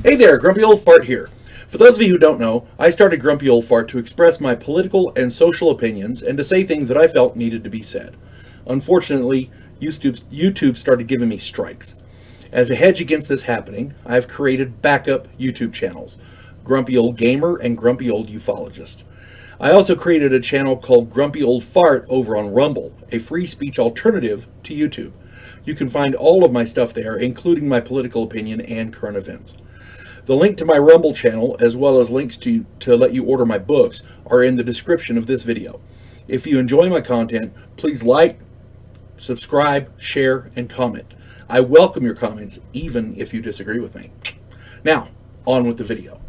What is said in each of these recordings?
Hey there, Grumpy Old Fart here. For those of you who don't know, I started Grumpy Old Fart to express my political and social opinions and to say things that I felt needed to be said. Unfortunately, YouTube started giving me strikes. As a hedge against this happening, I've created backup YouTube channels, Grumpy Old Gamer and Grumpy Old Ufologist. I also created a channel called Grumpy Old Fart over on Rumble, a free speech alternative to YouTube. You can find all of my stuff there, including my political opinion and current events. The link to my Rumble channel, as well as links to let you order my books, are in the description of this video. If you enjoy my content, please like, subscribe, share, and comment. I welcome your comments, even if you disagree with me. Now, on with the video.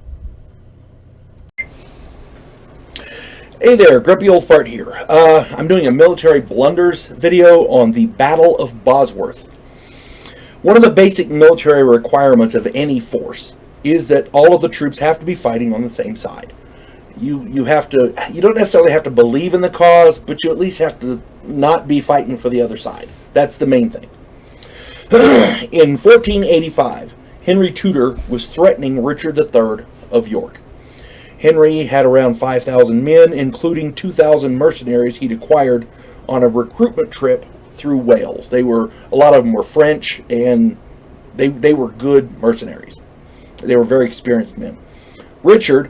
Hey there, Grumpy Old Fart here. I'm doing a military blunders video on the Battle of Bosworth. One of the basic military requirements of any force is that all of the troops have to be fighting on the same side. You don't necessarily have to believe in the cause, but you at least have to not be fighting for the other side. That's the main thing. In 1485, Henry Tudor was threatening Richard III of York. Henry had around 5,000 men, including 2,000 mercenaries he'd acquired on a recruitment trip through Wales. A lot of them were French, and they were good mercenaries. They were very experienced men. Richard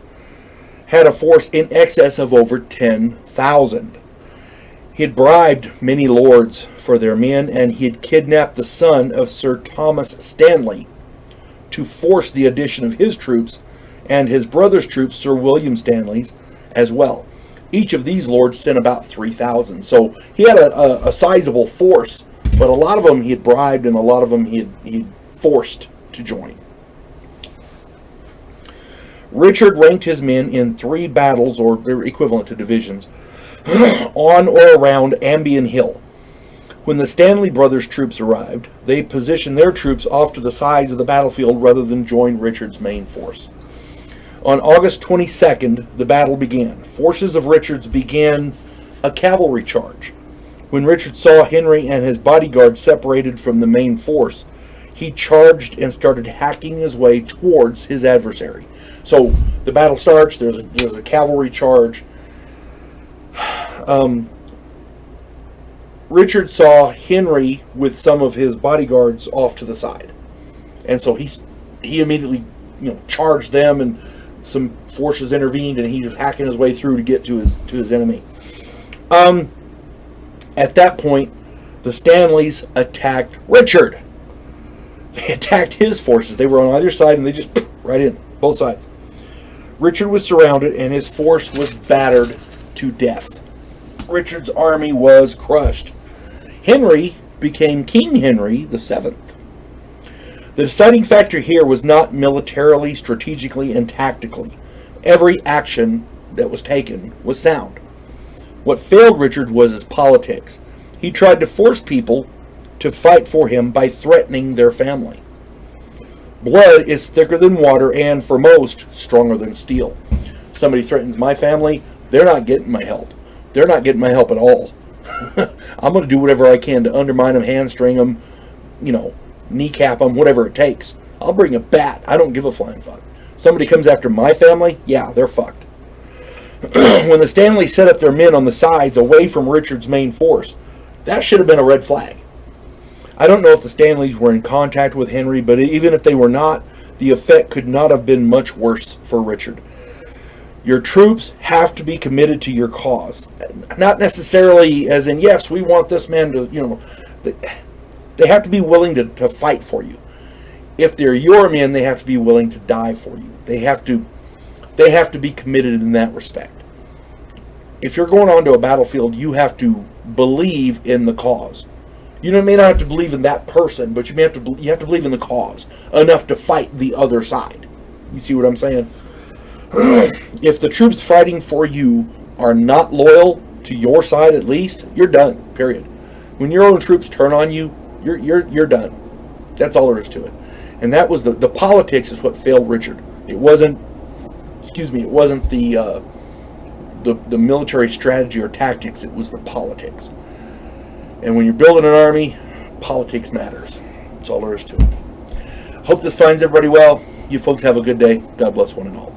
had a force in excess of over 10,000. He had bribed many lords for their men, and he had kidnapped the son of Sir Thomas Stanley to force the addition of his troops and his brother's troops, Sir William Stanley's, as well. Each of these lords sent about 3,000. So he had a sizable force, but a lot of them he had bribed and a lot of them he had forced to join. Richard ranked his men in 3 battles, or their equivalent to divisions, on or around Ambion Hill. When the Stanley brothers' troops arrived, they positioned their troops off to the sides of the battlefield rather than join Richard's main force. On August 22nd, the battle began. Forces of Richard's began a cavalry charge. When Richard saw Henry and his bodyguard separated from the main force, he charged and started hacking his way towards his adversary. So the battle starts, there's a cavalry charge. Richard saw Henry with some of his bodyguards off to the side. And so he immediately charged them, and some forces intervened, and he was hacking his way through to get to his enemy. At that point, the Stanleys attacked Richard. They attacked his forces. They were on either side, and they just right in, both sides. Richard was surrounded, and his force was battered to death. Richard's army was crushed. Henry became King Henry VII. The deciding factor here was not militarily, strategically, and tactically. Every action that was taken was sound. What failed Richard was his politics. He tried to force people to fight for him by threatening their family. Blood is thicker than water, and for most, stronger than steel. Somebody threatens my family, they're not getting my help. They're not getting my help at all. I'm going to do whatever I can to undermine them, hamstring them, kneecap them, whatever it takes. I'll bring a bat. I don't give a flying fuck. Somebody comes after my family, yeah, they're fucked. When the Stanleys set up their men on the sides away from Richard's main force, that should have been a red flag. I don't know if the Stanleys were in contact with Henry, but even if they were not, the effect could not have been much worse for Richard. Your troops have to be committed to your cause. Not necessarily as in, yes, we want this man to, they have to be willing to fight for you. If they're your men, they have to be willing to die for you. They have to be committed in that respect. If you're going onto a battlefield, you have to believe in the cause. You may not have to believe in that person, but you have to believe in the cause enough to fight the other side. You see what I'm saying? If the troops fighting for you are not loyal to your side, at least, you're done. Period. When your own troops turn on you, you're done. That's all there is to it. And that was the politics is what failed Richard. It wasn't the military strategy or tactics. It was the politics. And when you're building an army, politics matters. That's all there is to it. Hope this finds everybody well. You folks have a good day. God bless one and all.